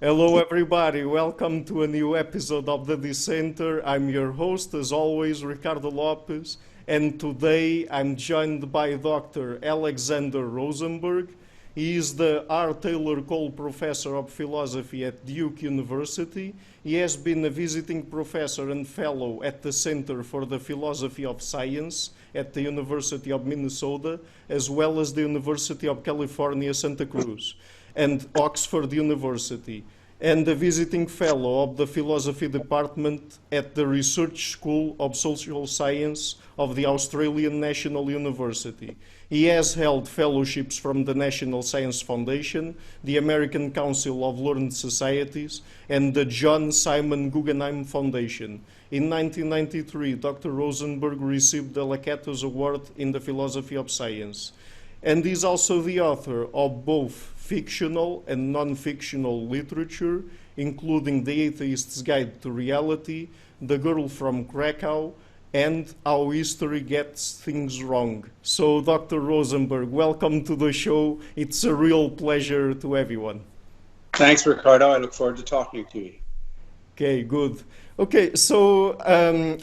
Hello, everybody. Welcome to a new episode of the Dissenter. I'm your host, as always, Ricardo Lopes, and today I'm joined by Dr. Alexander Rosenberg. He is the R. Taylor Cole Professor of Philosophy at Duke University. He has been a visiting professor and fellow at the Center for the Philosophy of Science at the University of Minnesota, as well as the University of California, Santa Cruz, and Oxford University, and a visiting fellow of the philosophy department at the Research School of Social Science of the Australian National University. He has held fellowships from the National Science Foundation, the American Council of Learned Societies, and the John Simon Guggenheim Foundation. In 1993, Dr. Rosenberg received the Lakatos Award in the Philosophy of Science, and is also the author of both fictional and non-fictional literature, including The Atheist's Guide to Reality, The Girl from Krakow, and How History Gets Things Wrong. So, Dr. Rosenberg, welcome to the show. It's a real pleasure to everyone. Thanks, Ricardo. I look forward to talking to you. Okay, good. Okay, so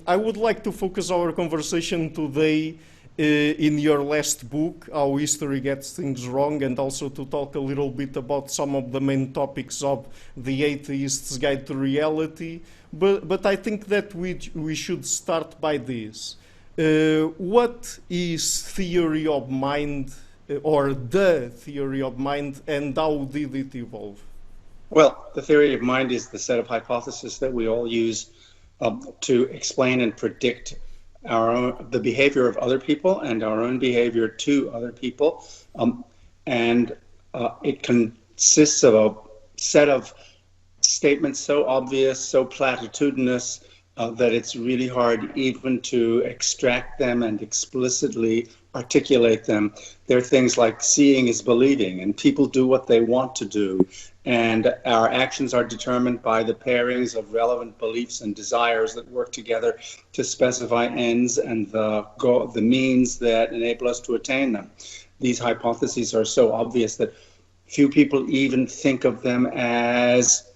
I would like to focus our conversation today in your last book, How History Gets Things Wrong, and also to talk a little bit about some of the main topics of The Atheist's Guide to Reality. But I think that we should start by this. What is theory of mind, or the theory of mind, and how did it evolve? Well, the theory of mind is the set of hypotheses that we all use to explain and predict the behavior of other people and our own behavior to other people. And it consists of a set of statements so obvious, so platitudinous, that it's really hard even to extract them and explicitly articulate them. There are things like seeing is believing, and people do what they want to do, and our actions are determined by the pairings of relevant beliefs and desires that work together to specify ends and the means that enable us to attain them. These hypotheses are so obvious that few people even think of them as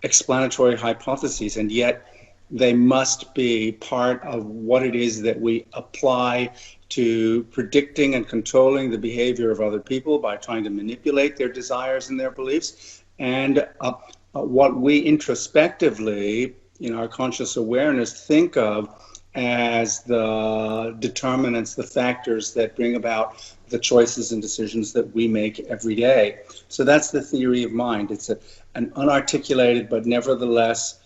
explanatory hypotheses, and yet they must be part of what it is that we apply to predicting and controlling the behavior of other people by trying to manipulate their desires and their beliefs, and what we introspectively, in our conscious awareness, think of as the determinants, the factors that bring about the choices and decisions that we make every day. So that's the theory of mind. It's an unarticulated but nevertheless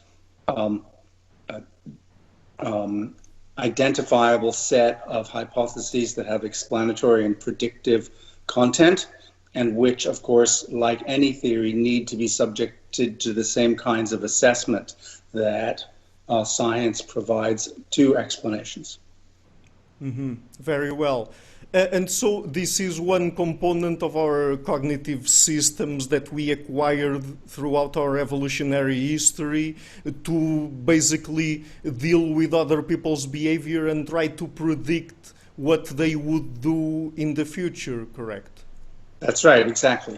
identifiable set of hypotheses that have explanatory and predictive content, and which, of course, like any theory, need to be subjected to the same kinds of assessment that science provides to explanations. Very well. And so this is one component of our cognitive systems that we acquired throughout our evolutionary history to basically deal with other people's behavior and try to predict what they would do in the future, correct? That's right, exactly.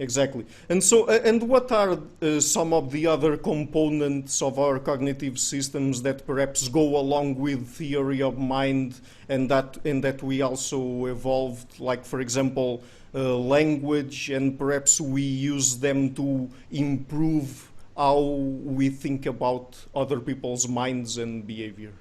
Exactly. And so, and what are some of the other components of our cognitive systems that perhaps go along with theory of mind, and that we also evolved, like, for example, language, and perhaps we use them to improve how we think about other people's minds and behavior?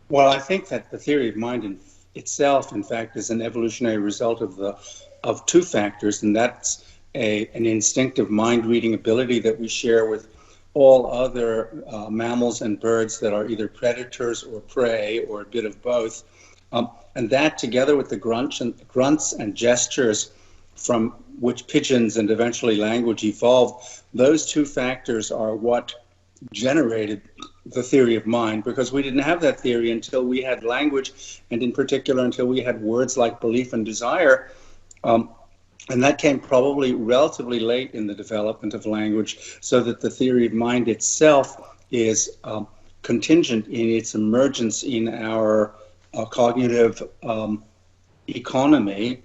Well, I think that the theory of mind itself, in fact, is an evolutionary result of two factors, and that's an instinctive mind-reading ability that we share with all other mammals and birds that are either predators or prey or a bit of both. And that, together with the grunts and gestures from which pigeons and eventually language evolved, those two factors are what generated the theory of mind, because we didn't have that theory until we had language, and in particular until we had words like belief and desire. And that came probably relatively late in the development of language, so that the theory of mind itself is contingent in its emergence in our cognitive economy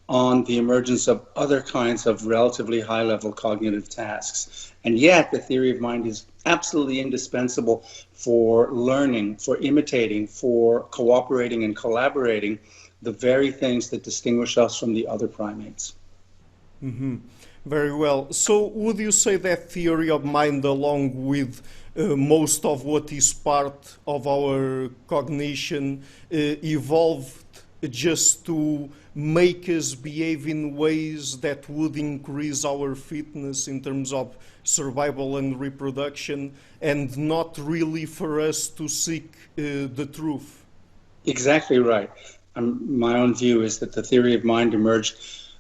on the emergence of other kinds of relatively high-level cognitive tasks. And yet, the theory of mind is absolutely indispensable for learning, for imitating, for cooperating and collaborating, the very things that distinguish us from the other primates. Mm-hmm. Very well. So would you say that theory of mind, along with most of what is part of our cognition, evolved just to make us behave in ways that would increase our fitness in terms of survival and reproduction, and not really for us to seek the truth? Exactly right. My own view is that the theory of mind emerged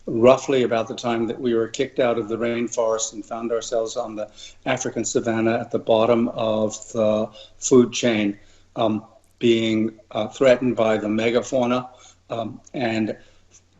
roughly about the time that we were kicked out of the rainforest and found ourselves on the African savanna at the bottom of the food chain, being threatened by the megafauna, and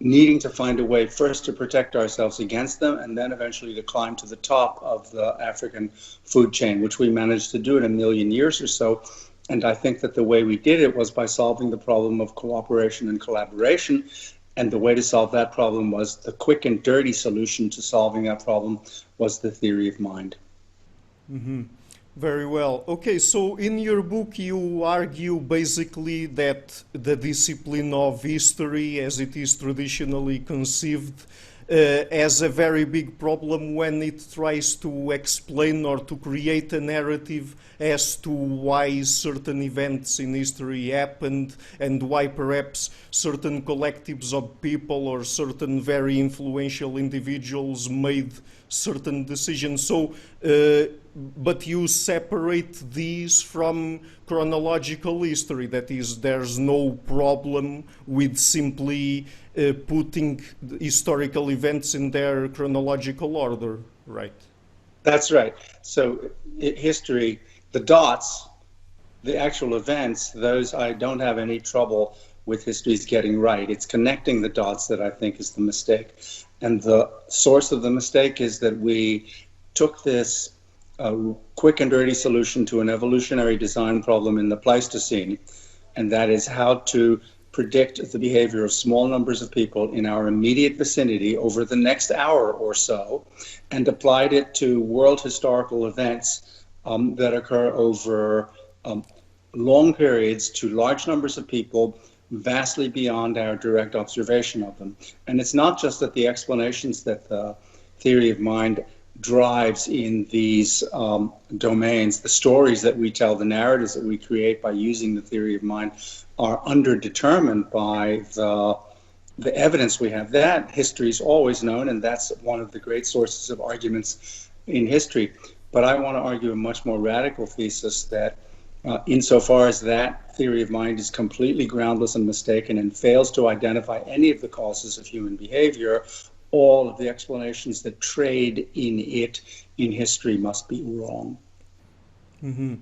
needing to find a way first to protect ourselves against them, and then eventually to climb to the top of the African food chain, which we managed to do in 1 million years or so. And I think that the way we did it was by solving the problem of cooperation and collaboration. And the way to solve that problem was the quick and dirty solution to solving that problem was the theory of mind. Mm-hmm. Very well. Okay, so in your book you argue basically that the discipline of history, as it is traditionally conceived, has a very big problem when it tries to explain or to create a narrative as to why certain events in history happened and why perhaps certain collectives of people or certain very influential individuals made certain decisions. So, but you separate these from chronological history. That is, there's no problem with simply putting historical events in their chronological order, right? That's right. So history, the dots, the actual events, those I don't have any trouble with history's getting right. It's connecting the dots that I think is the mistake. And the source of the mistake is that we took this quick and dirty solution to an evolutionary design problem in the Pleistocene, and that is how to predict the behavior of small numbers of people in our immediate vicinity over the next hour or so, and applied it to world historical events that occur over long periods to large numbers of people, vastly beyond our direct observation of them. And it's not just that the explanations that the theory of mind drives in these domains, the stories that we tell, the narratives that we create by using the theory of mind are underdetermined by the evidence we have. That history is always known, and that's one of the great sources of arguments in history. But I want to argue a much more radical thesis that insofar as that theory of mind is completely groundless and mistaken and fails to identify any of the causes of human behavior, all of the explanations that trade in it in history must be wrong. Mm-hmm.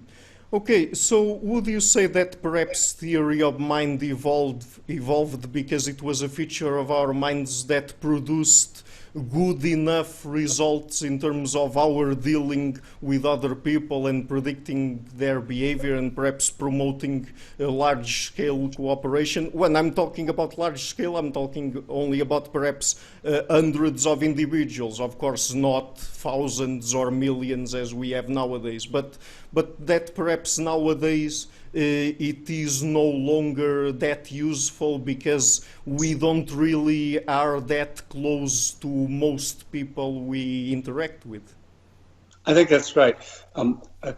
Okay, so would you say that perhaps theory of mind evolved because it was a feature of our minds that produced good enough results in terms of our dealing with other people and predicting their behavior and perhaps promoting a large-scale cooperation? When I'm talking about large-scale, I'm talking only about perhaps hundreds of individuals, of course not thousands or millions as we have nowadays, but that perhaps nowadays it is no longer that useful because we don't really are that close to most people we interact with. I think that's right.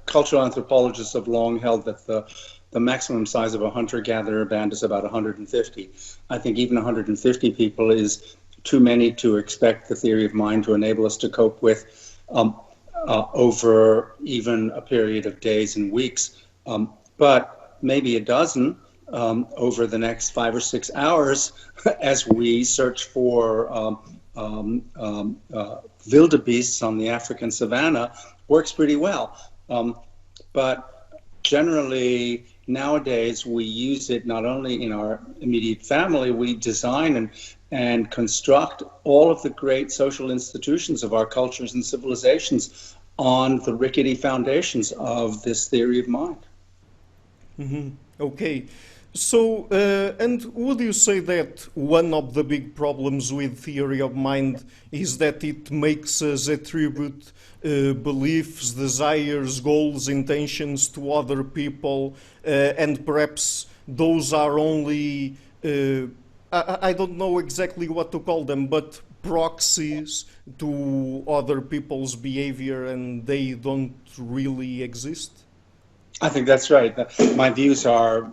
Cultural anthropologists have long held that the maximum size of a hunter-gatherer band is about 150. I think even 150 people is too many to expect the theory of mind to enable us to cope with over even a period of days and weeks. But maybe a dozen over the next 5 or 6 hours as we search for wildebeests on the African savanna works pretty well. But generally, nowadays, we use it not only in our immediate family, we design and construct all of the great social institutions of our cultures and civilizations on the rickety foundations of this theory of mind. Mm-hmm. Okay. So, and would you say that one of the big problems with theory of mind is that it makes us attribute beliefs, desires, goals, intentions to other people, and perhaps those are only, I don't know exactly what to call them, but proxies to other people's behavior and they don't really exist? I think that's right. My views are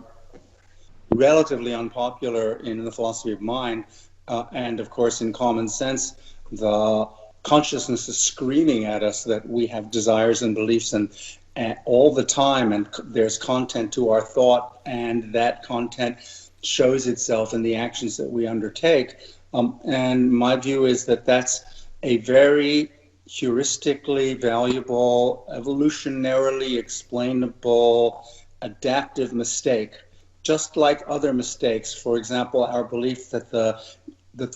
relatively unpopular in the philosophy of mind, and of course, in common sense, the consciousness is screaming at us that we have desires and beliefs and all the time, and there's content to our thought, and that content shows itself in the actions that we undertake. And my view is that that's a very heuristically valuable, evolutionarily explainable, adaptive mistake, just like other mistakes. For example, our belief that the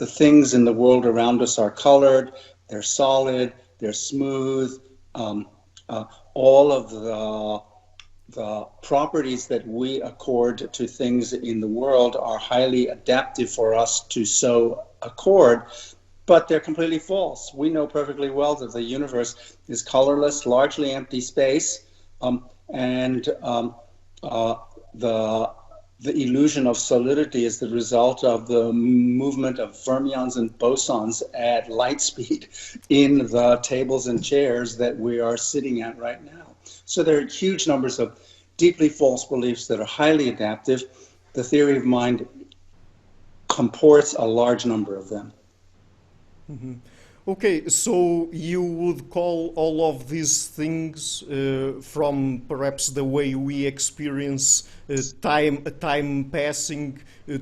things in the world around us are colored, they're solid, they're smooth. All of the properties that we accord to things in the world are highly adaptive for us to so accord, but they're completely false. We know perfectly well that the universe is colorless, largely empty space, and the illusion of solidity is the result of the movement of fermions and bosons at light speed in the tables and chairs that we are sitting at right now. So there are huge numbers of deeply false beliefs that are highly adaptive. The theory of mind comports a large number of them. Mm-hmm. Okay, so you would call all of these things from perhaps the way we experience time passing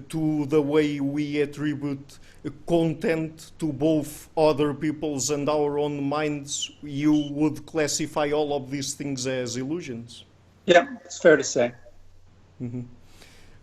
to the way we attribute content to both other people's and our own minds, you would classify all of these things as illusions? Yeah, it's fair to say. Mm-hmm.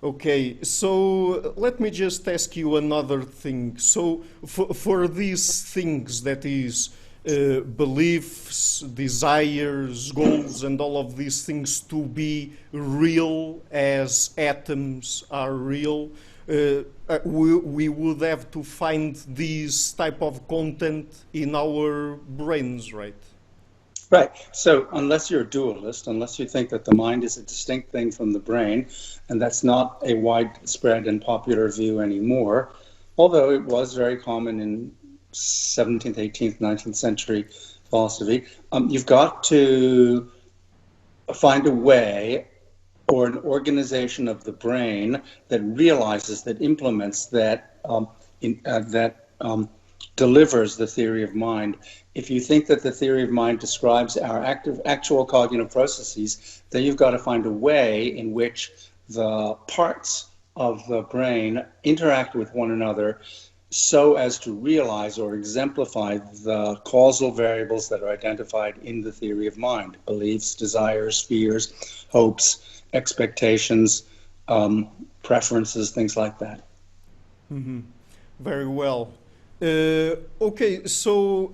Okay, so let me just ask you another thing. So, for these things, that is, beliefs, desires, goals, and all of these things to be real as atoms are real, we would have to find this type of content in our brains, right? Right. So unless you're a dualist, unless you think that the mind is a distinct thing from the brain, and that's not a widespread and popular view anymore, although it was very common in 17th, 18th, 19th century philosophy, you've got to find a way or an organization of the brain that realizes, that implements, that delivers the theory of mind. If you think that the theory of mind describes our actual cognitive processes, then you've got to find a way in which the parts of the brain interact with one another so as to realize or exemplify the causal variables that are identified in the theory of mind: beliefs, desires, fears, hopes, expectations, preferences, things like that. Mm-hmm. Very well. Okay, so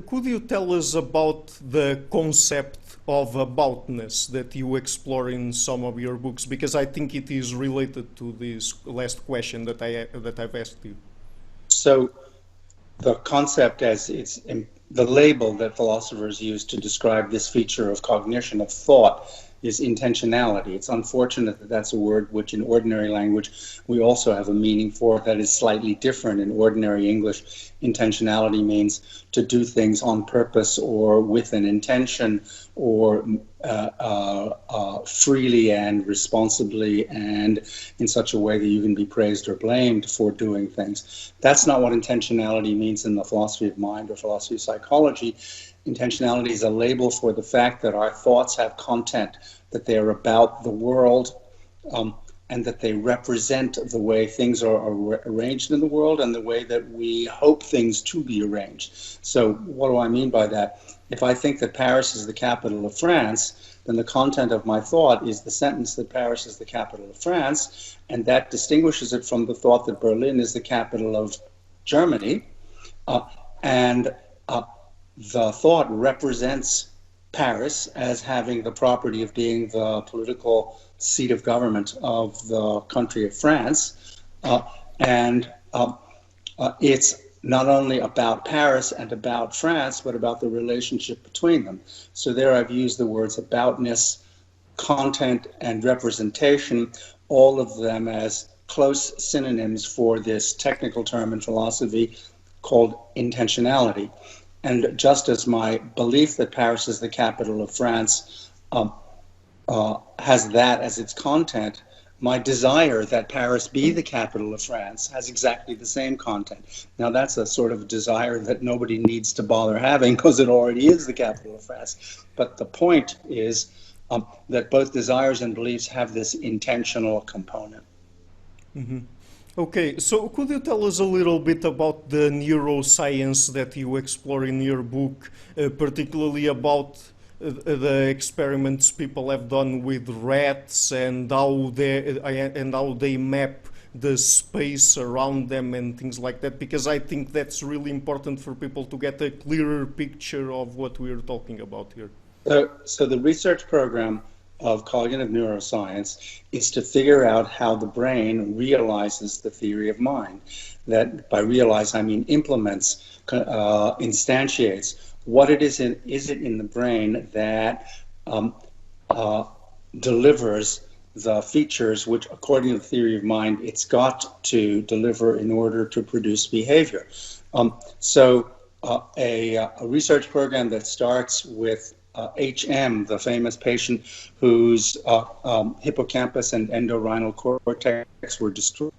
could you tell us about the concept of aboutness that you explore in some of your books? Because I think it is related to this last question that I've asked you. So the concept, as it's the label that philosophers use to describe this feature of cognition, of thought, is intentionality. It's unfortunate that that's a word which in ordinary language we also have a meaning for that is slightly different. In ordinary English, intentionality means to do things on purpose or with an intention, or freely and responsibly and in such a way that you can be praised or blamed for doing things. That's not what intentionality means in the philosophy of mind or philosophy of psychology. Intentionality is a label for the fact that our thoughts have content, that they are about the world, and that they represent the way things are arranged in the world and the way that we hope things to be arranged. So what do I mean by that? If I think that Paris is the capital of France, then the content of my thought is the sentence that Paris is the capital of France, and that distinguishes it from the thought that Berlin is the capital of Germany. And the thought represents Paris as having the property of being the political seat of government of the country of France. And it's not only about Paris and about France, but about the relationship between them. So there I've used the words aboutness, content, and representation, all of them as close synonyms for this technical term in philosophy called intentionality. And just as my belief that Paris is the capital of France has that as its content, my desire that Paris be the capital of France has exactly the same content. Now, that's a sort of desire that nobody needs to bother having because it already is the capital of France. But the point is that both desires and beliefs have this intentional component. Mm-hmm. Okay, so could you tell us a little bit about the neuroscience that you explore in your book, particularly about the experiments people have done with rats and how they map the space around them and things like that? Because I think that's really important for people to get a clearer picture of what we're talking about here. So the research program of cognitive neuroscience is to figure out how the brain realizes the theory of mind. That by realize, I mean implements, instantiates. What it is it in the brain that delivers the features which, according to the theory of mind, it's got to deliver in order to produce behavior. So a research program that starts with HM, the famous patient whose hippocampus and entorhinal cortex were destroyed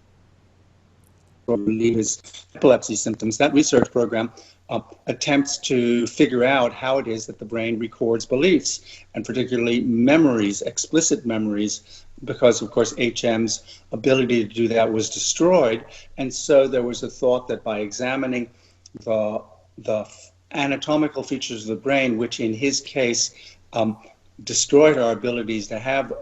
to relieve his epilepsy symptoms. That research program attempts to figure out how it is that the brain records beliefs, and particularly memories, explicit memories, because, of course, HM's ability to do that was destroyed. And so there was a thought that by examining the anatomical features of the brain, which in his case destroyed our abilities to have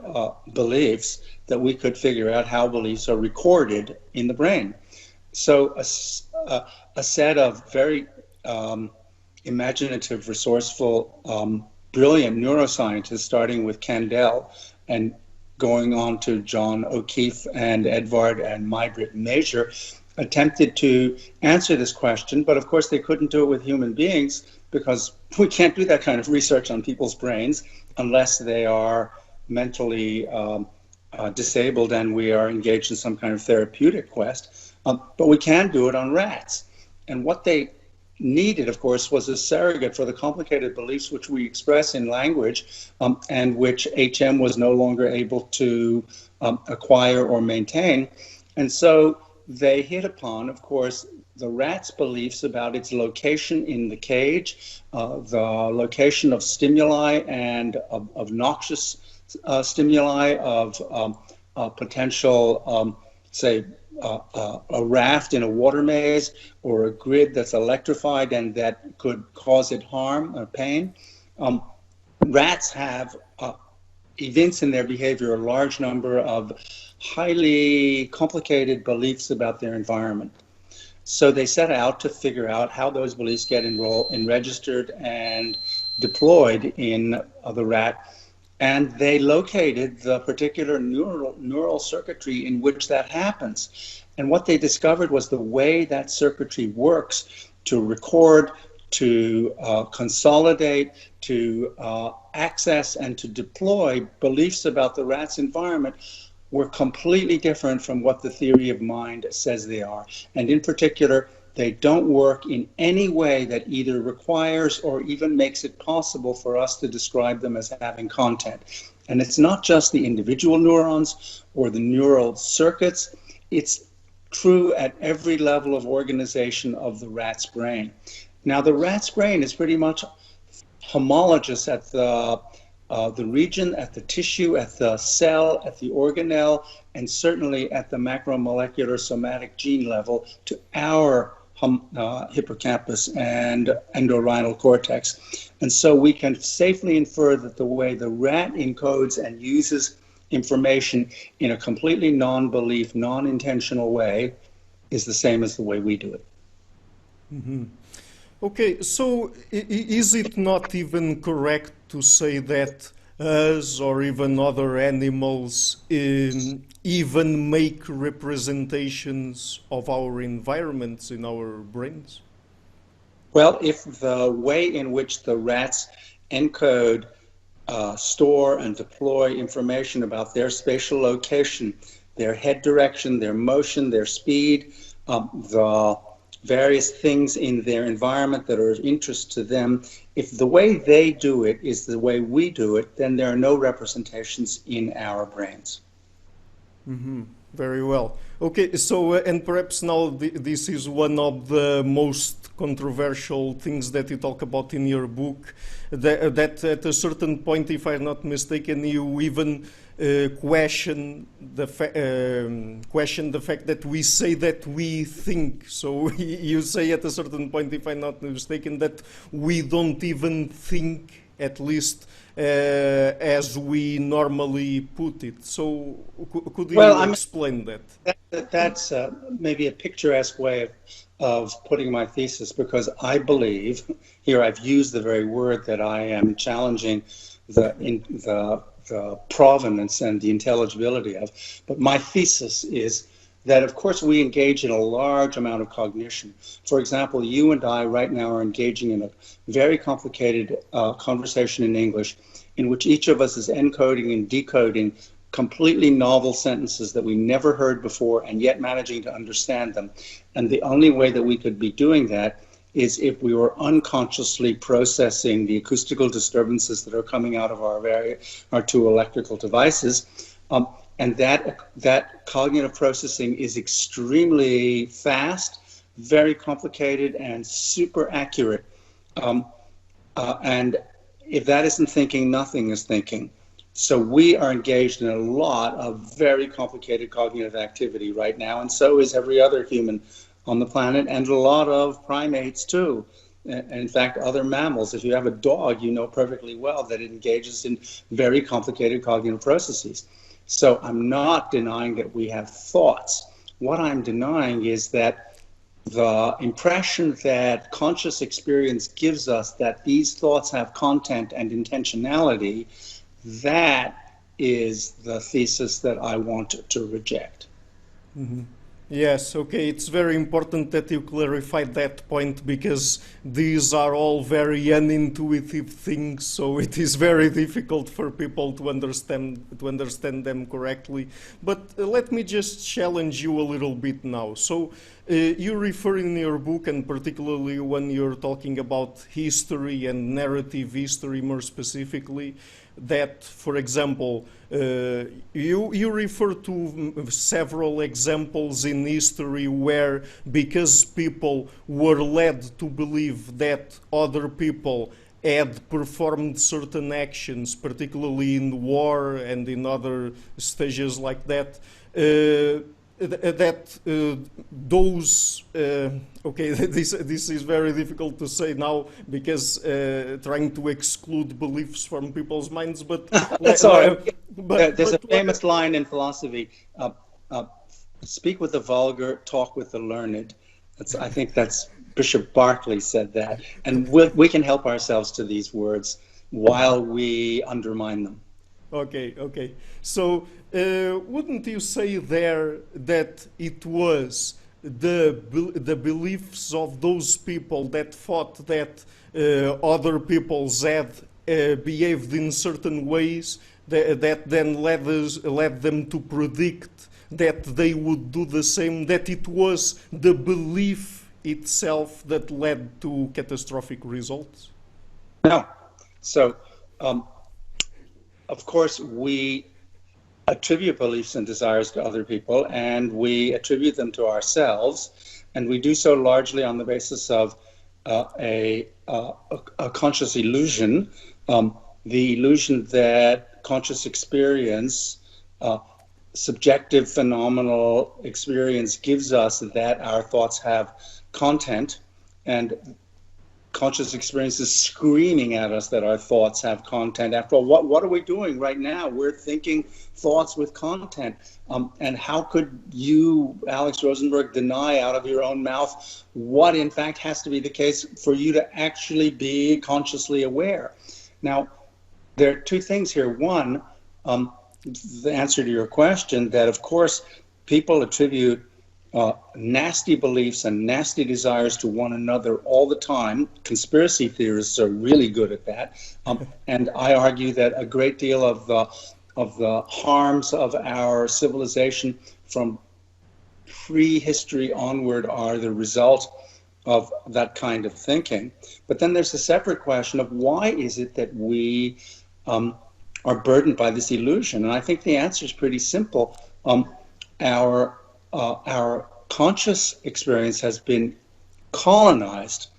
beliefs, that we could figure out how beliefs are recorded in the brain. So a set of very imaginative, resourceful, brilliant neuroscientists, starting with Kandel and going on to John O'Keefe and Edvard and Maybrit Major, attempted to answer this question, but of course they couldn't do it with human beings because we can't do that kind of research on people's brains unless they are mentally disabled and we are engaged in some kind of therapeutic quest. But we can do it on rats. And what they needed, of course, was a surrogate for the complicated beliefs which we express in language and which HM was no longer able to acquire or maintain. And so they hit upon, of course, the rat's beliefs about its location in the cage, the location of stimuli and of noxious stimuli, of potential, say, a raft in a water maze or a grid that's electrified and that could cause it harm or pain. Rats have evince in their behavior a large number of highly complicated beliefs about their environment. So they set out to figure out how those beliefs get registered and deployed in the rat. And they located the particular neural circuitry in which that happens. And what they discovered was the way that circuitry works to record, to consolidate, to access, and to deploy beliefs about the rat's environment were completely different from what the theory of mind says they are. And in particular, they don't work in any way that either requires or even makes it possible for us to describe them as having content. And it's not just the individual neurons or the neural circuits, it's true at every level of organization of the rat's brain. Now, the rat's brain is pretty much homologous at the region, at the tissue, at the cell, at the organelle, and certainly at the macromolecular somatic gene level to our hippocampus and entorhinal cortex. And so we can safely infer that the way the rat encodes and uses information in a completely non-belief, non-intentional way is the same as the way we do it. Mm-hmm. Okay, so is it not even correct to say that us or even other animals even make representations of our environments in our brains? Well, if the way in which the rats encode, store, and deploy information about their spatial location, their head direction, their motion, their speed, the various things in their environment that are of interest to them, if the way they do it is the way we do it, then there are no representations in our brains. Mm-hmm. Very well. Okay, so and perhaps now this is one of the most controversial things that you talk about in your book. That at a certain point, if I'm not mistaken, you even question the fact that we say that we think. So you say at a certain point, if I'm not mistaken, that we don't even think, at least as we normally put it. So could you explain that? That's maybe a picturesque way of putting my thesis, because I believe, here I've used the very word that I am challenging the provenance and the intelligibility of, but my thesis is that, of course, we engage in a large amount of cognition. For example, you and I right now are engaging in a very complicated conversation in English in which each of us is encoding and decoding completely novel sentences that we never heard before and yet managing to understand them. And the only way that we could be doing that is if we were unconsciously processing the acoustical disturbances that are coming out of our two electrical devices. And that cognitive processing is extremely fast, very complicated, and super accurate. And if that isn't thinking, nothing is thinking. So we are engaged in a lot of very complicated cognitive activity right now, and so is every other human on the planet, and a lot of primates too. And in fact, other mammals. If you have a dog, you know perfectly well that it engages in very complicated cognitive processes. So I'm not denying that we have thoughts. What I'm denying is that the impression that conscious experience gives us that these thoughts have content and intentionality, that is the thesis that I want to reject. Mm-hmm. Yes, okay, it's very important that you clarify that point, because these are all very unintuitive things, so it is very difficult for people to understand them correctly. But let me just challenge you a little bit now. So you refer in your book, and particularly when you're talking about history and narrative history more specifically, that, for example, you refer to several examples in history where, because people were led to believe that other people had performed certain actions, particularly in war and in other stages like that, those okay, this is very difficult to say now, because trying to exclude beliefs from people's minds, but that's all right. There's a famous line in philosophy: "Speak with the vulgar, talk with the learned." I think that's Bishop Berkeley said that, and we can help ourselves to these words while we undermine them. Okay. So, wouldn't you say there that it was the beliefs of those people that thought that other peoples had behaved in certain ways that then led them to predict that they would do the same, that it was the belief itself that led to catastrophic results? No. So, of course, we attribute beliefs and desires to other people, and we attribute them to ourselves, and we do so largely on the basis of a conscious illusion, the illusion that conscious experience, subjective phenomenal experience, gives us that our thoughts have content, and conscious experience is screaming at us that our thoughts have content. After all, what are we doing right now? We're thinking thoughts with content. And how could you, Alex Rosenberg, deny out of your own mouth what in fact has to be the case for you to actually be consciously aware? Now, there are two things here. One, the answer to your question, that of course people attribute nasty beliefs and nasty desires to one another all the time. Conspiracy theorists are really good at that. And I argue that a great deal of the harms of our civilization from prehistory onward are the result of that kind of thinking. But then there's a separate question of why is it that we are burdened by this illusion? And I think the answer is pretty simple. Our conscious experience has been colonized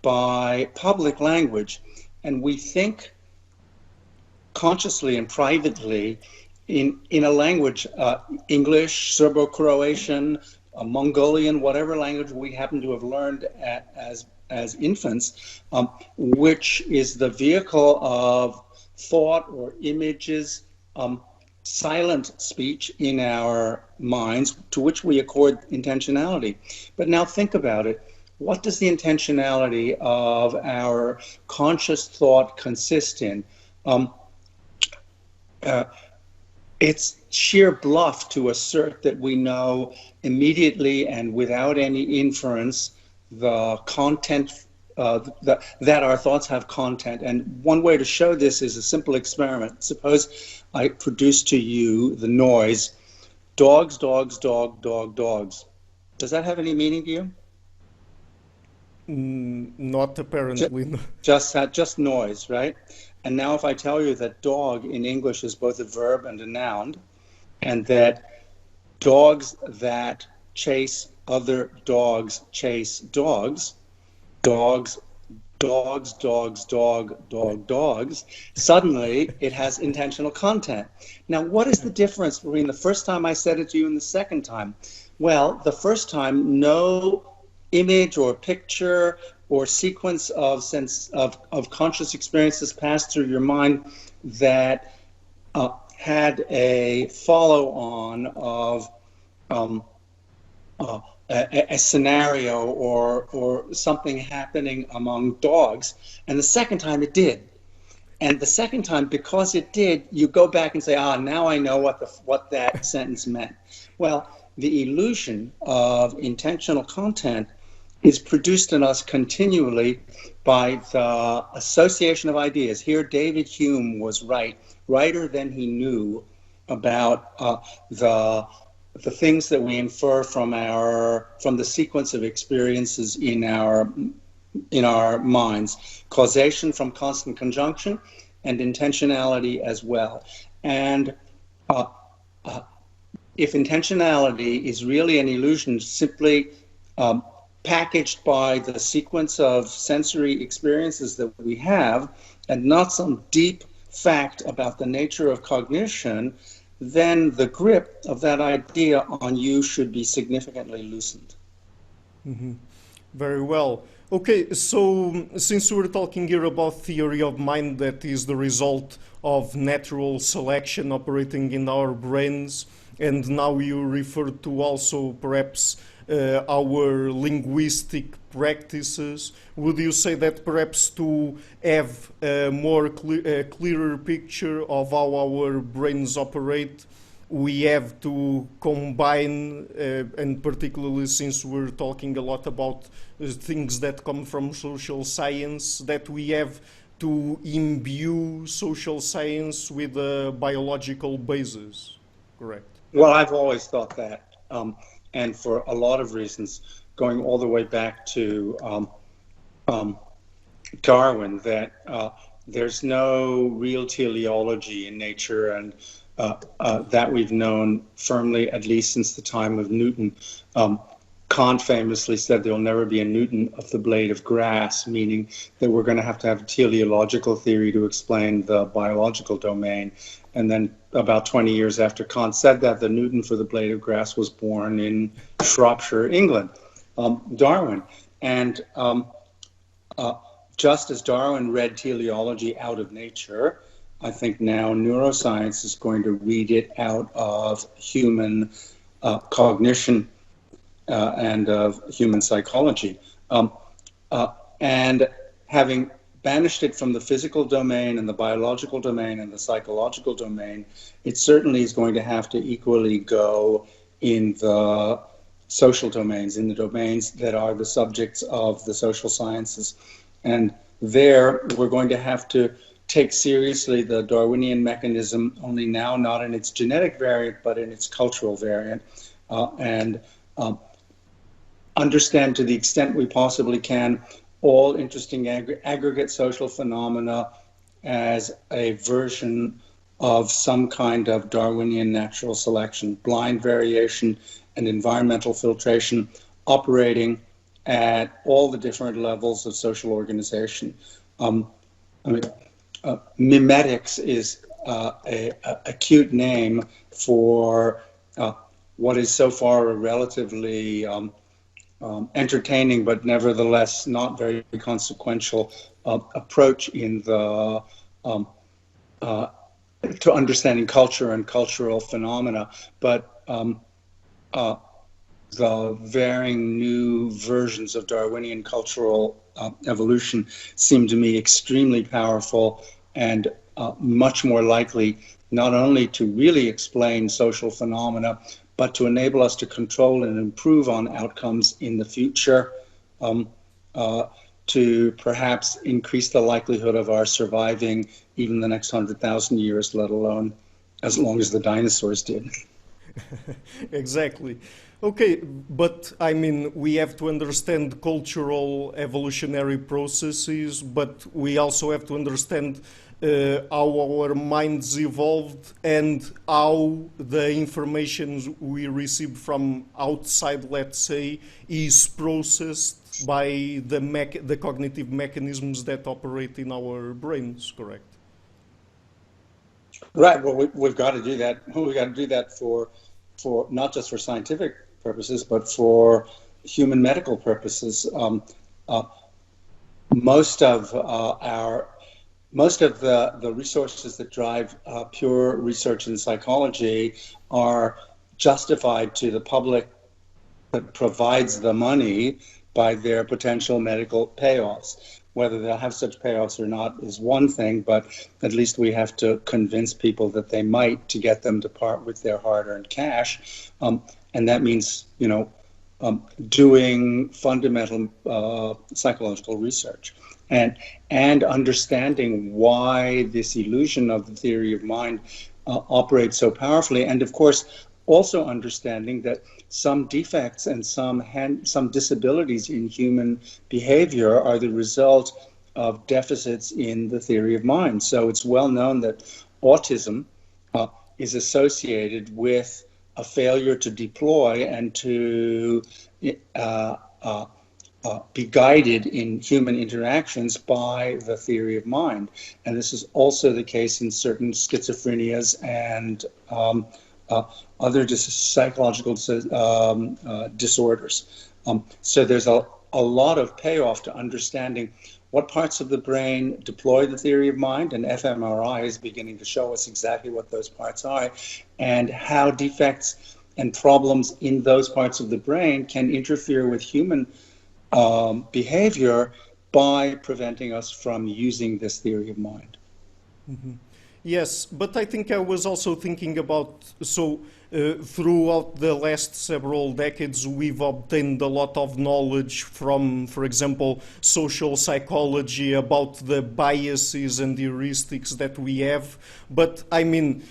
by public language, and we think consciously and privately in a language, English, Serbo-Croatian, Mongolian, whatever language we happen to have learned as infants, which is the vehicle of thought or images, silent speech in our minds, to which we accord intentionality. But now think about it. What does the intentionality of our conscious thought consist in? It's sheer bluff to assert that we know immediately and without any inference the content, that our thoughts have content. And one way to show this is a simple experiment. Suppose I produce to you the noise, dogs, dogs, dog, dog, dogs. Does that have any meaning to you? Not apparently. Just noise, right? And now if I tell you that dog in English is both a verb and a noun, and that dogs that chase other dogs chase dogs, dogs, dogs, dogs, dog, dog, dogs, suddenly it has intentional content. Now, what is the difference between the first time I said it to you and the second time? Well, the first time, no image or picture or sequence of conscious experiences passed through your mind that had a follow-on of a scenario or something happening among dogs. And the second time it did. And the second time, because it did, you go back and say, now I know what that sentence meant. Well, the illusion of intentional content is produced in us continually by the association of ideas. Here, David Hume was right, righter than he knew about the things that we infer from the sequence of experiences in our minds. Causation from constant conjunction and intentionality as well. And if intentionality is really an illusion simply packaged by the sequence of sensory experiences that we have, and not some deep fact about the nature of cognition, then the grip of that idea on you should be significantly loosened. Mm-hmm. Very well. Okay, so since we're talking here about theory of mind that is the result of natural selection operating in our brains, and now you refer to also perhaps our linguistic practices, would you say that perhaps to have a more clearer picture of how our brains operate, we have to combine, and particularly since we're talking a lot about things that come from social science, that we have to imbue social science with a biological basis, correct? Well, I've always thought that, and for a lot of reasons, going all the way back to Darwin, that there's no real teleology in nature, and that we've known firmly, at least since the time of Newton. Kant famously said there will never be a Newton of the blade of grass, meaning that we're going to have a teleological theory to explain the biological domain. And then about 20 years after Kant said that, the Newton for the blade of grass was born in Shropshire, England, Darwin. And just as Darwin read teleology out of nature, I think now neuroscience is going to read it out of human cognition and of human psychology. And having banished it from the physical domain and the biological domain and the psychological domain, it certainly is going to have to equally go in the social domains, in the domains that are the subjects of the social sciences. And there we're going to have to take seriously the Darwinian mechanism, only now not in its genetic variant, but in its cultural variant, and understand to the extent we possibly can all interesting aggregate social phenomena as a version of some kind of Darwinian natural selection, blind variation and environmental filtration operating at all the different levels of social organization. Mimetics is a cute name for what is so far a relatively entertaining but nevertheless not very consequential approach in the to understanding culture and cultural phenomena. But the varying new versions of Darwinian cultural evolution seem to me extremely powerful and much more likely not only to really explain social phenomena, but to enable us to control and improve on outcomes in the future, to perhaps increase the likelihood of our surviving even the next 100,000 years, let alone as long as the dinosaurs did. Exactly. Okay, but I mean, we have to understand cultural evolutionary processes, but we also have to understand how our minds evolved and how the information we receive from outside, let's say, is processed by the cognitive mechanisms that operate in our brains, correct? Right. Well, we've got to do that. We've got to do that for not just for scientific purposes, but for human medical purposes. Most of the resources that drive pure research in psychology are justified to the public that provides the money by their potential medical payoffs. Whether they'll have such payoffs or not is one thing, but at least we have to convince people that they might to get them to part with their hard-earned cash. And that means, doing fundamental psychological research and understanding why this illusion of the theory of mind operates so powerfully. And of course, also understanding that some defects and some disabilities in human behavior are the result of deficits in the theory of mind. So it's well known that autism is associated with a failure to deploy and to be guided in human interactions by the theory of mind. And this is also the case in certain schizophrenias and other psychological disorders. So there's a lot of payoff to understanding what parts of the brain deploy the theory of mind, and fMRI is beginning to show us exactly what those parts are, and how defects and problems in those parts of the brain can interfere with human behavior by preventing us from using this theory of mind. Mm-hmm. Yes, but I think I was also thinking about, throughout the last several decades, we've obtained a lot of knowledge from, for example, social psychology about the biases and heuristics that we have. But I mean,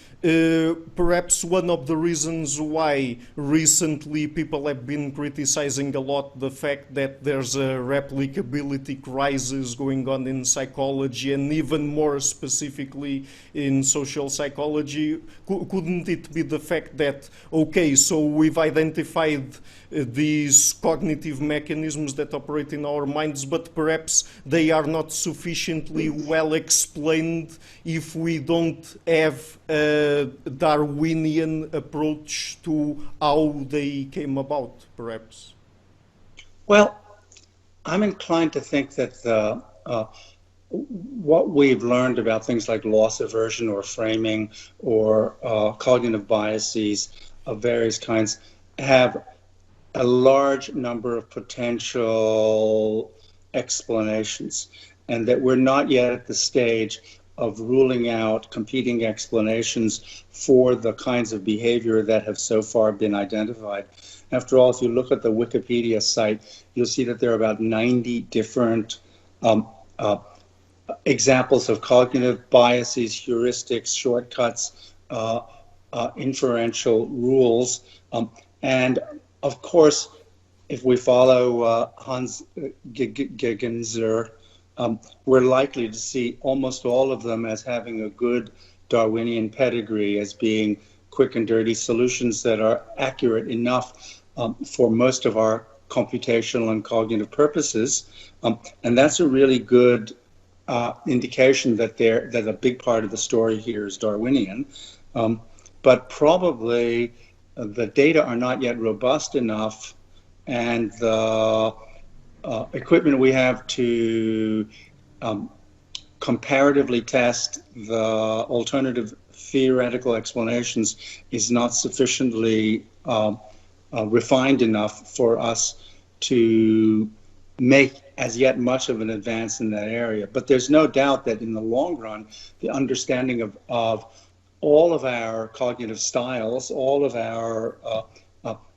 perhaps one of the reasons why recently people have been criticizing a lot the fact that there's a replicability crisis going on in psychology, and even more specifically in social psychology, couldn't it be the fact that, okay, so we've identified these cognitive mechanisms that operate in our minds, but perhaps they are not sufficiently well explained if we don't have a Darwinian approach to how they came about, perhaps? Well, I'm inclined to think that the what we've learned about things like loss aversion or framing or cognitive biases of various kinds have a large number of potential explanations, and that we're not yet at the stage of ruling out competing explanations for the kinds of behavior that have so far been identified. After all, if you look at the Wikipedia site, you'll see that there are about 90 different examples of cognitive biases, heuristics, shortcuts, inferential rules. And of course, if we follow Hans Gegenzer, we're likely to see almost all of them as having a good Darwinian pedigree, as being quick and dirty solutions that are accurate enough for most of our computational and cognitive purposes. And that's a really good indication that a big part of the story here is Darwinian. But probably the data are not yet robust enough, and the equipment we have to comparatively test the alternative theoretical explanations is not sufficiently refined enough for us to make as yet much of an advance in that area. But there's no doubt that in the long run, the understanding of all of our cognitive styles, all of our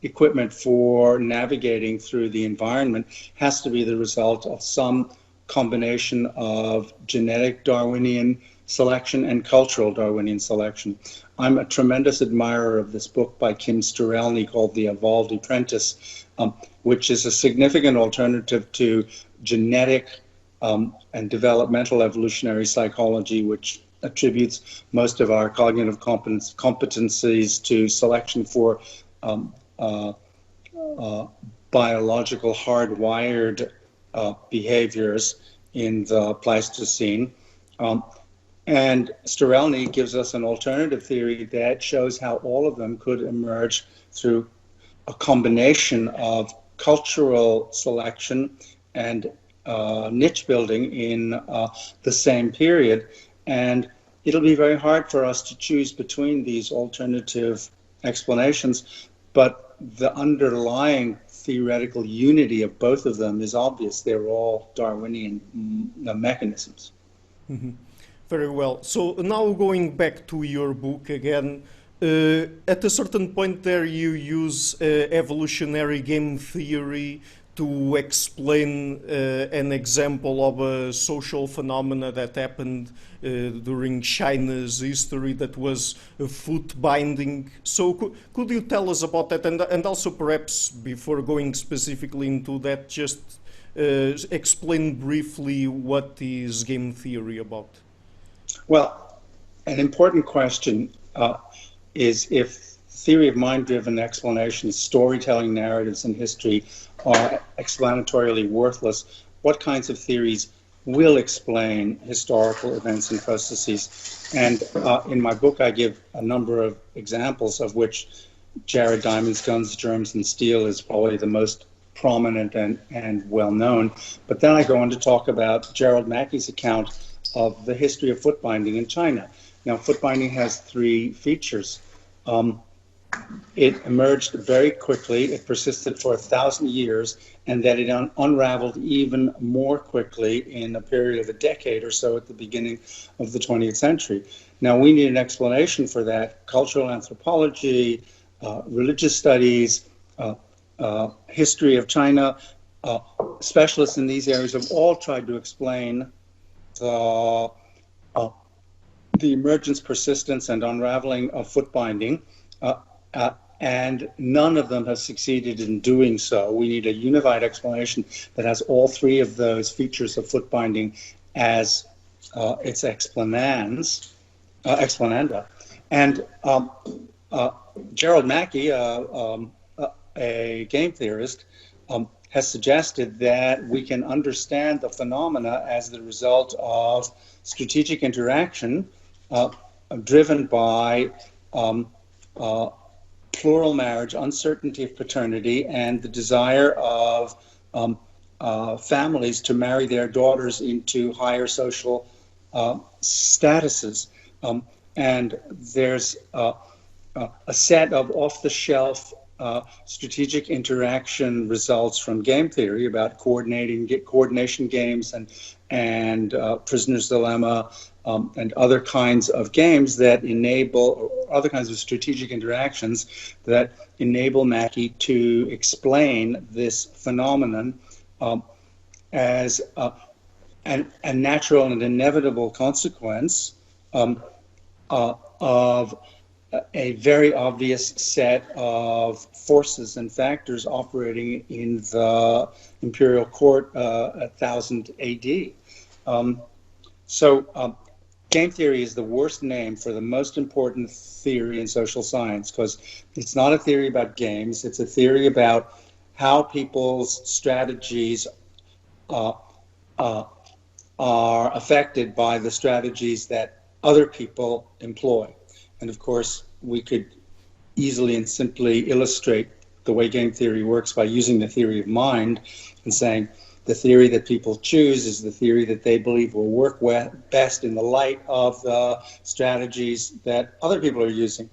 equipment for navigating through the environment has to be the result of some combination of genetic Darwinian selection and cultural Darwinian selection. I'm a tremendous admirer of this book by Kim Sterelny called The Evolved Apprentice, which is a significant alternative to genetic and developmental evolutionary psychology, which attributes most of our cognitive competencies to selection for biological hardwired behaviors in the Pleistocene. And Sterelny gives us an alternative theory that shows how all of them could emerge through a combination of cultural selection and niche building in the same period. And it'll be very hard for us to choose between these alternative explanations, but the underlying theoretical unity of both of them is obvious. They're all Darwinian mechanisms. Mm-hmm. Very well. So now going back to your book again, at a certain point there you use evolutionary game theory to explain an example of a social phenomena that happened during China's history that was foot binding. So could you tell us about that? And also perhaps before going specifically into that, just explain briefly what is game theory about. Well, an important question is if theory of mind-driven explanations, storytelling narratives in history are explanatorily worthless, what kinds of theories will explain historical events and processes? And in my book, I give a number of examples, of which Jared Diamond's Guns, Germs, and Steel is probably the most prominent and well-known. But then I go on to talk about Gerald Mackey's account of the history of foot binding in China. Now, foot binding has three features. It emerged very quickly, it persisted for 1,000 years, and that it unraveled even more quickly in a period of a decade or so at the beginning of the 20th century. Now, we need an explanation for that. Cultural anthropology, religious studies, history of China, specialists in these areas have all tried to explain the emergence, persistence, and unraveling of foot binding. And none of them have succeeded in doing so. We need a unified explanation that has all three of those features of foot binding as its explananda. And Gerald Mackey, a game theorist, has suggested that we can understand the phenomena as the result of strategic interaction driven by plural marriage, uncertainty of paternity, and the desire of families to marry their daughters into higher social statuses. And there's a set of off-the-shelf strategic interaction results from game theory about coordination games and Prisoner's Dilemma and other kinds of games that enable, or other kinds of strategic interactions that enable Mackey to explain this phenomenon as a natural and inevitable consequence of a very obvious set of forces and factors operating in the imperial court 1000 AD. So game theory is the worst name for the most important theory in social science, because it's not a theory about games, it's a theory about how people's strategies are affected by the strategies that other people employ. And of course, we could easily and simply illustrate the way game theory works by using the theory of mind and saying the theory that people choose is the theory that they believe will work best in the light of the strategies that other people are using.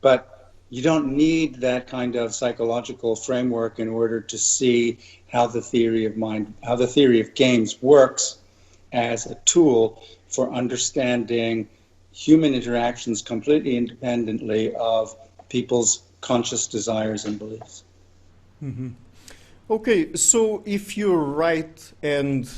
But you don't need that kind of psychological framework in order to see how the theory of mind, how the theory of games works as a tool for understanding human interactions completely independently of people's conscious desires and beliefs. Mm-hmm. Okay, so if you're right and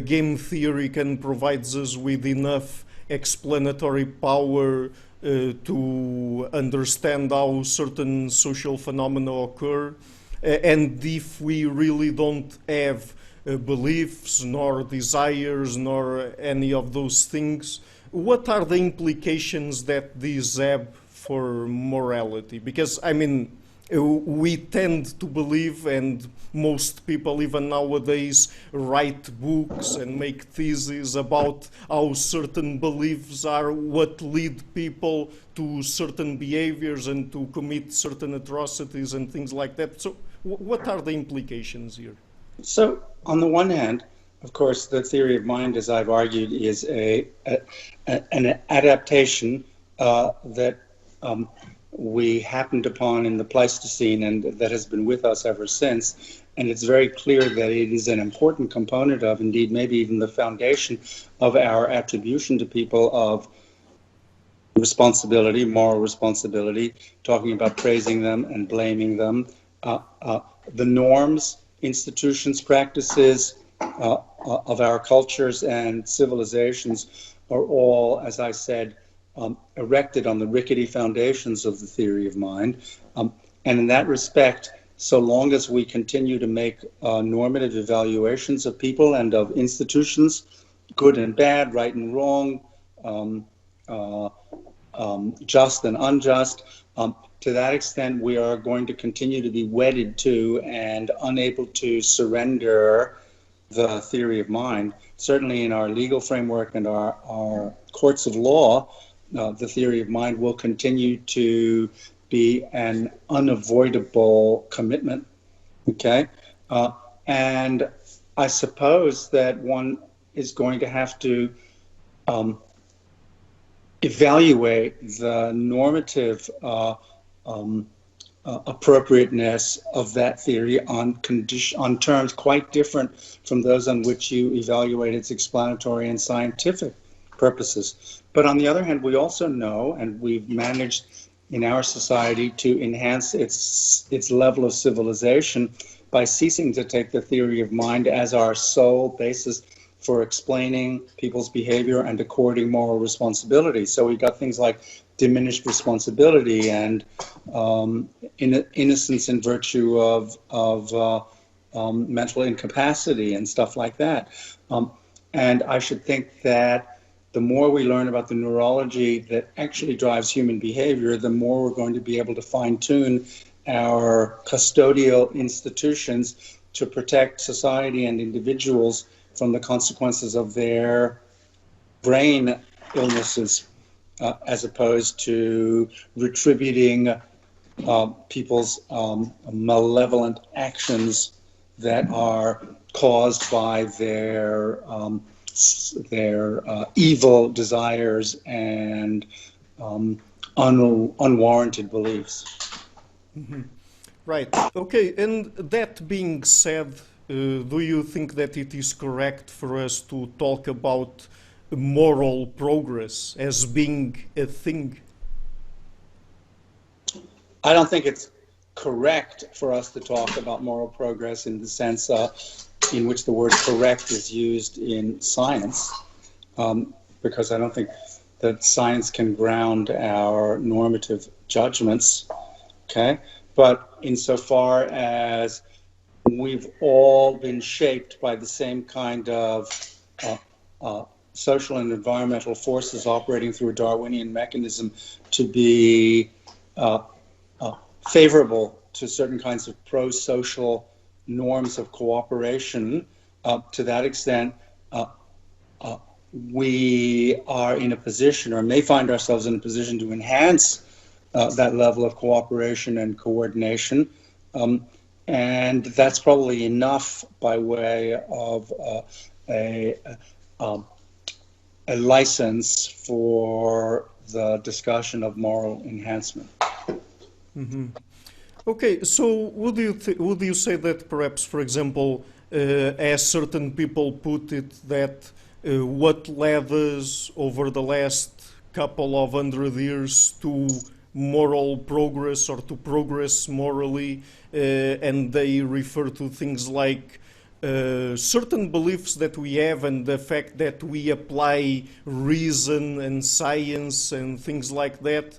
game theory can provide us with enough explanatory power to understand how certain social phenomena occur, and if we really don't have beliefs nor desires nor any of those things, what are the implications that these have for morality? Because, I mean, we tend to believe, and most people even nowadays write books and make theses about how certain beliefs are what lead people to certain behaviors and to commit certain atrocities and things like that. So what are the implications here? So on the one hand, of course, the theory of mind, as I've argued, is an adaptation that we happened upon in the Pleistocene and that has been with us ever since. And it's very clear that it is an important component of, indeed, maybe even the foundation of our attribution to people of responsibility, moral responsibility, talking about praising them and blaming them. The norms, institutions, practices of our cultures and civilizations are all, as I said, erected on the rickety foundations of the theory of mind. And in that respect, so long as we continue to make normative evaluations of people and of institutions, good and bad, right and wrong, just and unjust, to that extent, we are going to continue to be wedded to and unable to surrender the theory of mind. Certainly in our legal framework and our courts of law, the theory of mind will continue to be an unavoidable commitment. Okay? And I suppose that one is going to have to evaluate the normative appropriateness of that theory on terms quite different from those on which you evaluate its explanatory and scientific purposes. But on the other hand, we also know, and we've managed in our society to enhance its level of civilization by ceasing to take the theory of mind as our sole basis for explaining people's behavior and according moral responsibility. So we've got things like diminished responsibility and innocence in virtue of mental incapacity and stuff like that. And I should think that the more we learn about the neurology that actually drives human behavior, the more we're going to be able to fine-tune our custodial institutions to protect society and individuals from the consequences of their brain illnesses, as opposed to retributing people's malevolent actions that are caused by their evil desires and unwarranted beliefs. Mm-hmm. Right. Okay. And that being said, do you think that it is correct for us to talk about moral progress as being a thing? I don't think it's correct for us to talk about moral progress in the sense in which the word correct is used in science, because I don't think that science can ground our normative judgments, okay? But insofar as we've all been shaped by the same kind of social and environmental forces operating through a Darwinian mechanism to be favorable to certain kinds of pro-social norms of cooperation, to that extent, we are in a position, or may find ourselves in a position, to enhance that level of cooperation and coordination. And that's probably enough by way of a license for the discussion of moral enhancement. Mm-hmm. Okay, so would you say that perhaps, for example, as certain people put it, that what led us over the last couple of 100 years to moral progress or to progress morally, and they refer to things like certain beliefs that we have and the fact that we apply reason and science and things like that,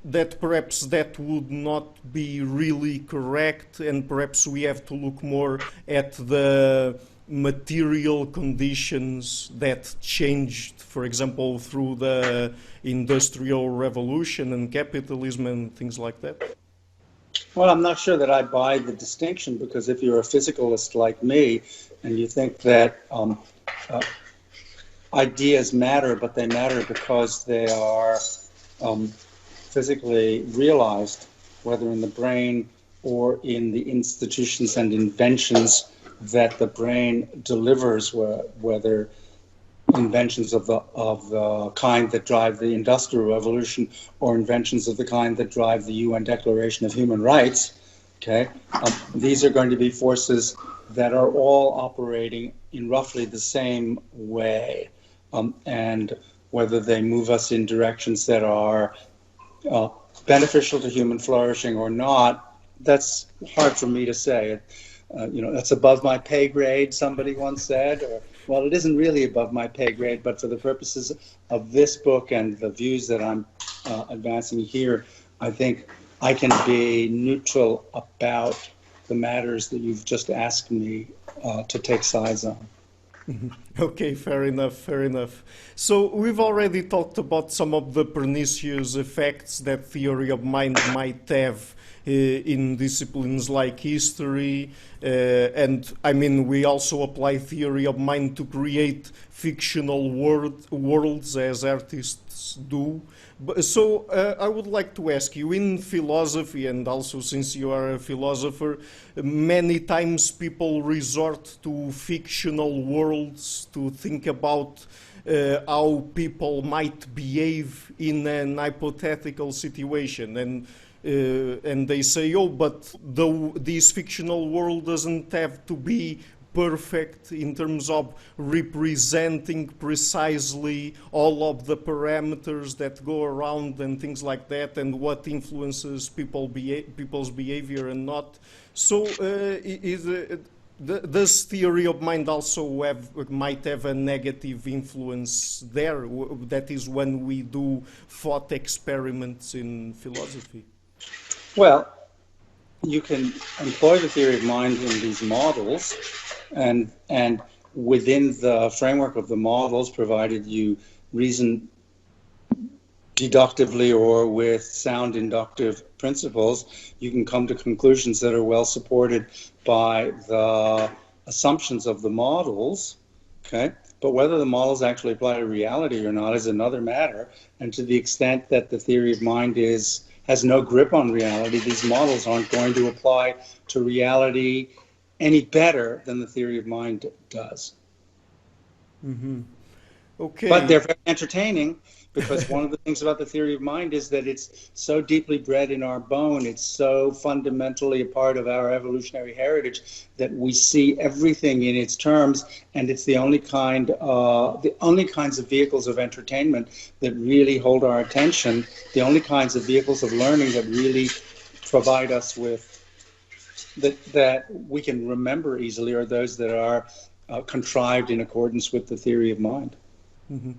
that perhaps that would not be really correct, and perhaps we have to look more at the material conditions that changed, for example, through the Industrial Revolution and capitalism and things like that? Well, I'm not sure that I buy the distinction, because if you're a physicalist like me and you think that ideas matter, but they matter because they are physically realized, whether in the brain or in the institutions and inventions that the brain delivers, whether inventions of the kind that drive the Industrial Revolution or inventions of the kind that drive the UN Declaration of Human Rights, okay? These are going to be forces that are all operating in roughly the same way, and whether they move us in directions that are beneficial to human flourishing or not, that's hard for me to say. That's above my pay grade, somebody once said. Or, well, it isn't really above my pay grade, but for the purposes of this book and the views that I'm advancing here, I think I can be neutral about the matters that you've just asked me to take sides on. Okay, fair enough, fair enough. So we've already talked about some of the pernicious effects that theory of mind might have in disciplines like history, and I mean we also apply theory of mind to create fictional worlds as artists do. So I would like to ask you, in philosophy, and also since you are a philosopher, many times people resort to fictional worlds to think about how people might behave in an hypothetical situation, and they say, oh, but this fictional world doesn't have to be perfect in terms of representing precisely all of the parameters that go around and things like that, and what influences people's behavior and not. So does theory of mind also might have a negative influence there? That is when we do thought experiments in philosophy. Well, you can employ the theory of mind in these models, and within the framework of the models, provided you reason deductively or with sound inductive principles, you can come to conclusions that are well supported by the assumptions of the models, okay? But whether the models actually apply to reality or not is another matter. And to the extent that the theory of mind has no grip on reality, these models aren't going to apply to reality any better than the theory of mind does. Mm-hmm. Okay. But they're very entertaining, because one of the things about the theory of mind is that it's so deeply bred in our bone, it's so fundamentally a part of our evolutionary heritage that we see everything in its terms, and it's the only kinds of vehicles of entertainment that really hold our attention, the only kinds of vehicles of learning that really provide us with that we can remember easily, are those that are contrived in accordance with the theory of mind. Mm-hmm.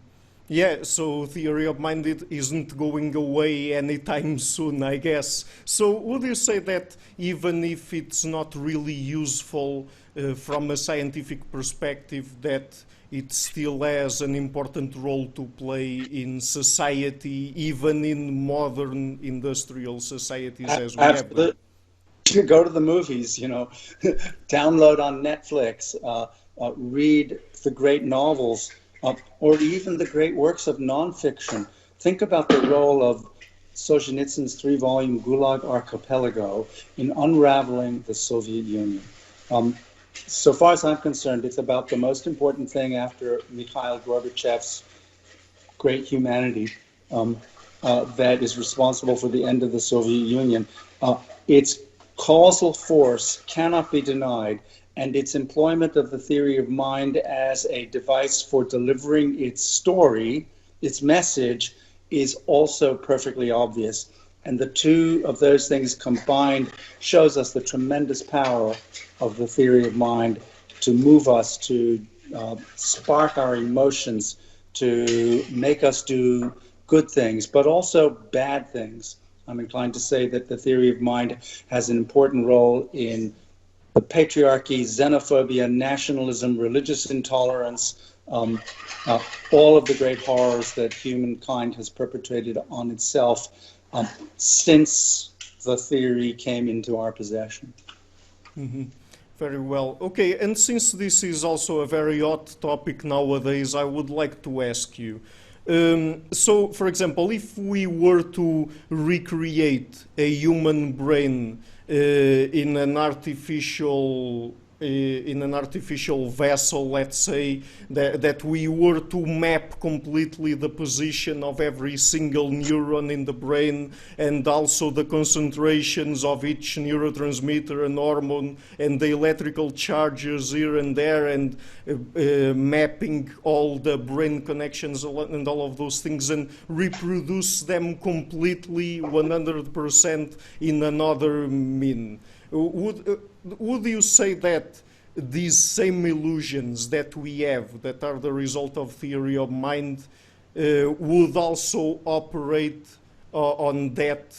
Yeah, so theory of mind isn't going away anytime soon, I guess. So would you say that even if it's not really useful from a scientific perspective, that it still has an important role to play in society, even in modern industrial societies as we have them? You go to the movies, download on Netflix, read the great novels, or even the great works of nonfiction. Think about the role of Solzhenitsyn's 3-volume Gulag Archipelago in unraveling the Soviet Union. So far as I'm concerned, it's about the most important thing after Mikhail Gorbachev's great humanity that is responsible for the end of the Soviet Union. Its causal force cannot be denied, and its employment of the theory of mind as a device for delivering its story, its message, is also perfectly obvious. And the two of those things combined shows us the tremendous power of the theory of mind to move us, to spark our emotions, to make us do good things, but also bad things. I'm inclined to say that the theory of mind has an important role in the patriarchy, xenophobia, nationalism, religious intolerance, all of the great horrors that humankind has perpetrated on itself since the theory came into our possession. Mm-hmm. Very well. Okay, and since this is also a very hot topic nowadays, I would like to ask you. So, for example, if we were to recreate a human brain in an artificial vessel, let's say, that we were to map completely the position of every single neuron in the brain, and also the concentrations of each neurotransmitter and hormone and the electrical charges here and there, and mapping all the brain connections and all of those things, and reproduce them completely 100% in another mean. Would you say that these same illusions that we have, that are the result of theory of mind, would also operate on that,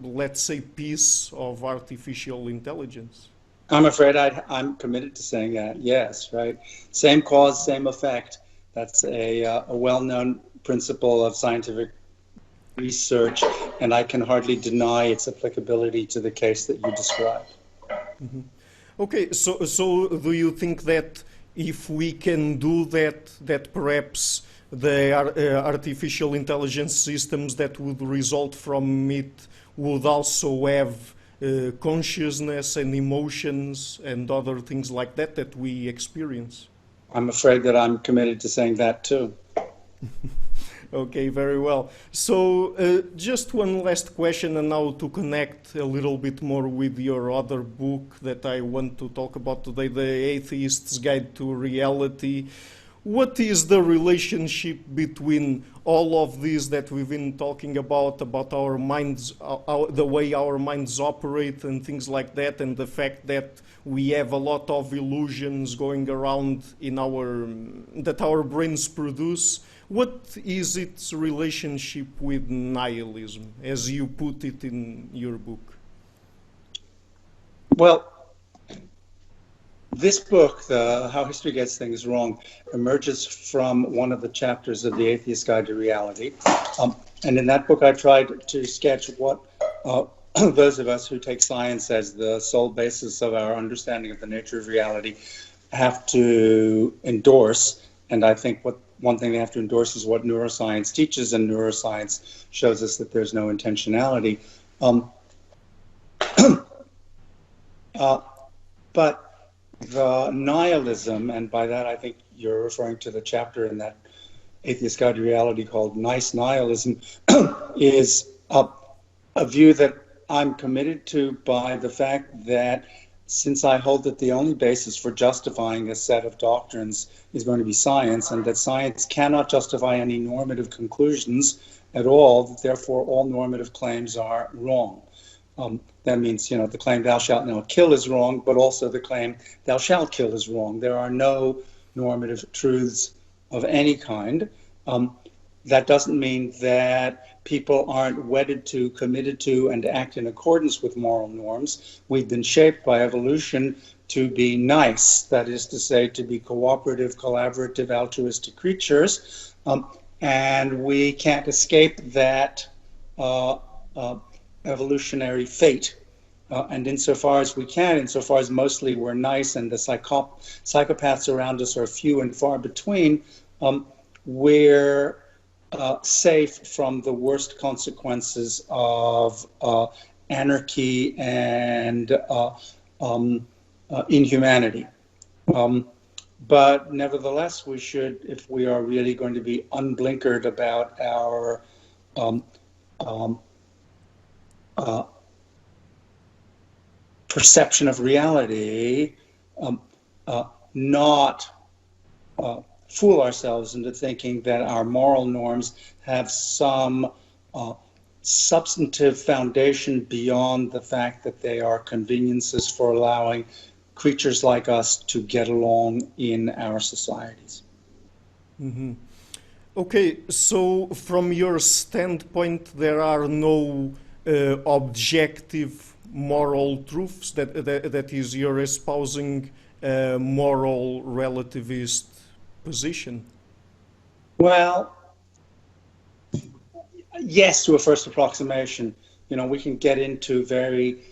let's say, piece of artificial intelligence? I'm afraid I'm committed to saying that, yes, right? Same cause, same effect. That's a well-known principle of scientific research, and I can hardly deny its applicability to the case that you described. Mm-hmm. Okay, so do you think that if we can do that, that perhaps the artificial intelligence systems that would result from it would also have consciousness and emotions and other things like that that we experience? I'm afraid that I'm committed to saying that too. Okay, very well. So just one last question, and now to connect a little bit more with your other book that I want to talk about today, The Atheist's Guide to Reality. What is the relationship between all of these that we've been talking about our minds, the way our minds operate and things like that, and the fact that we have a lot of illusions going around in that our brains produce? What is its relationship with nihilism, as you put it in your book? Well, this book, How History Gets Things Wrong, emerges from one of the chapters of The Atheist's Guide to Reality. And in that book, I tried to sketch what those of us who take science as the sole basis of our understanding of the nature of reality have to endorse. And I think one thing they have to endorse is what neuroscience teaches, and neuroscience shows us that there's no intentionality. But the nihilism, and by that I think you're referring to the chapter in that Atheist Guide to Reality called Nice Nihilism, is a view that I'm committed to by the fact that since I hold that the only basis for justifying a set of doctrines is going to be science, and that science cannot justify any normative conclusions at all, that therefore all normative claims are wrong. That means, the claim thou shalt not kill is wrong, but also the claim thou shalt kill is wrong. There are no normative truths of any kind. That doesn't mean that people aren't wedded to, committed to, and act in accordance with moral norms. We've been shaped by evolution to be nice, that is to say, to be cooperative, collaborative, altruistic creatures, and we can't escape that evolutionary fate. And insofar as we can, insofar as mostly we're nice and the psychopaths around us are few and far between, we're safe from the worst consequences of anarchy and inhumanity. But nevertheless, we should, if we are really going to be unblinkered about our perception of reality, not fool ourselves into thinking that our moral norms have some substantive foundation beyond the fact that they are conveniences for allowing creatures like us to get along in our societies. Mm-hmm. Okay, so from your standpoint, there are no objective moral truths, that is, you're espousing a moral relativist position? Well, yes, to a first approximation. We can get into very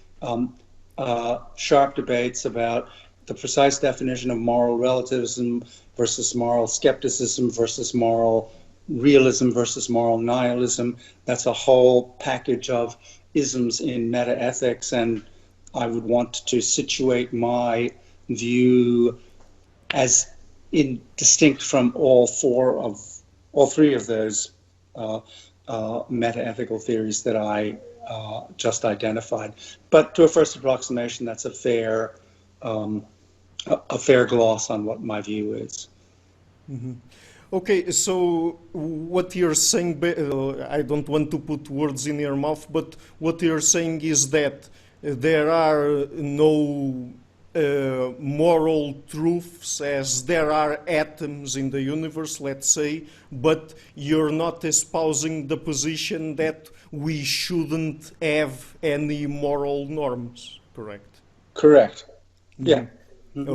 sharp debates about the precise definition of moral relativism versus moral skepticism versus moral realism versus moral nihilism. That's a whole package of isms in metaethics, and I would want to situate my view as distinct from all three of those meta-ethical theories that I just identified. But to a first approximation, that's a fair gloss on what my view is. Mm-hmm. Okay, so what you're saying, I don't want to put words in your mouth, but what you're saying is that there are no moral truths as there are atoms in the universe, let's say, but you're not espousing the position that we shouldn't have any moral norms, correct? Correct. Yeah. Mm-hmm.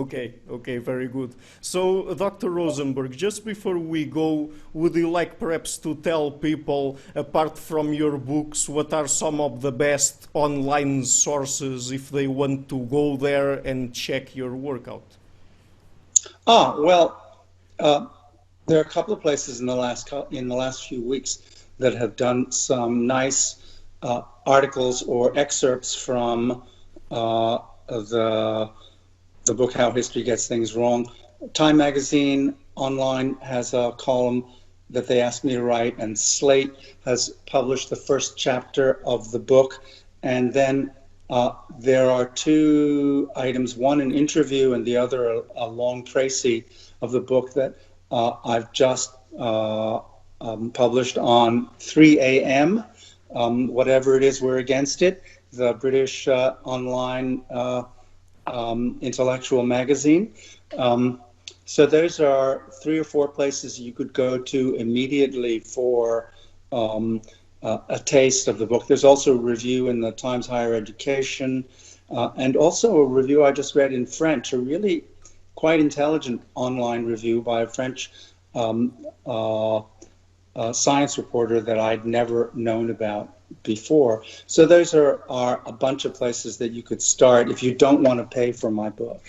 Okay, very good. So, Dr. Rosenberg, just before we go, would you like perhaps to tell people, apart from your books, what are some of the best online sources if they want to go there and check your work out? Well, there are a couple of places in the last few weeks that have done some nice articles or excerpts from the book How History Gets Things Wrong. Time Magazine online has a column that they asked me to write, and Slate has published the first chapter of the book. And then there are two items, one an interview and the other a long précis of the book that I've just published on 3 a.m. Whatever it is, we're against it. The British online intellectual magazine. So those are 3 or 4 places you could go to immediately for a taste of the book. There's also a review in the Times Higher Education, and also a review I just read in French, a really quite intelligent online review by a French science reporter that I'd never known about before. So those are a bunch of places that you could start if you don't want to pay for my book.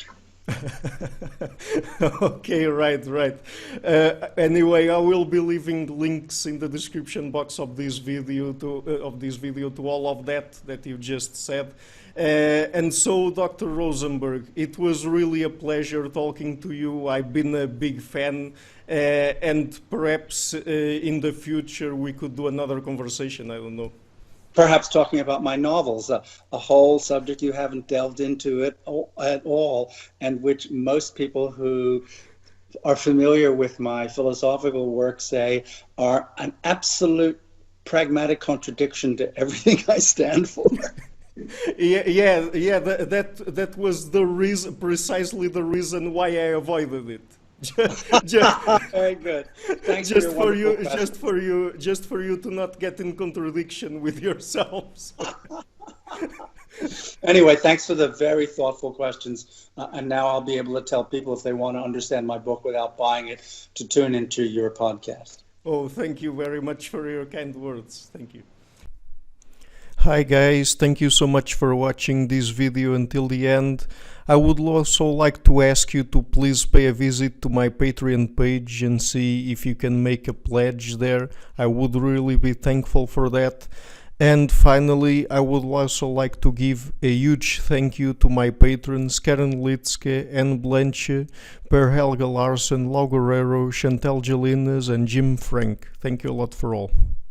Okay, right. Anyway, I will be leaving links in the description box of this video to all of that you just said. And so, Dr. Rosenberg, it was really a pleasure talking to you. I've been a big fan, and perhaps in the future we could do another conversation. I don't know. Perhaps talking about my novels, a whole subject you haven't delved into it at all, and which most people who are familiar with my philosophical work say are an absolute pragmatic contradiction to everything I stand for. Yeah. That was the reason, precisely the reason why I avoided it. Very good. Thanks for your just for you to not get in contradiction with yourselves. Anyway, thanks for the very thoughtful questions. And now I'll be able to tell people if they want to understand my book without buying it to tune into your podcast. Oh, thank you very much for your kind words. Thank you. Hi guys, thank you so much for watching this video until the end. I would also like to ask you to please pay a visit to my Patreon page and see if you can make a pledge there. I would really be thankful for that. And finally, I would also like to give a huge thank you to my patrons Karen Litzke, Anne Blanche, Per Helga Larsen, Lau Guerrero, Chantal Gelinas and Jim Frank. Thank you a lot for all.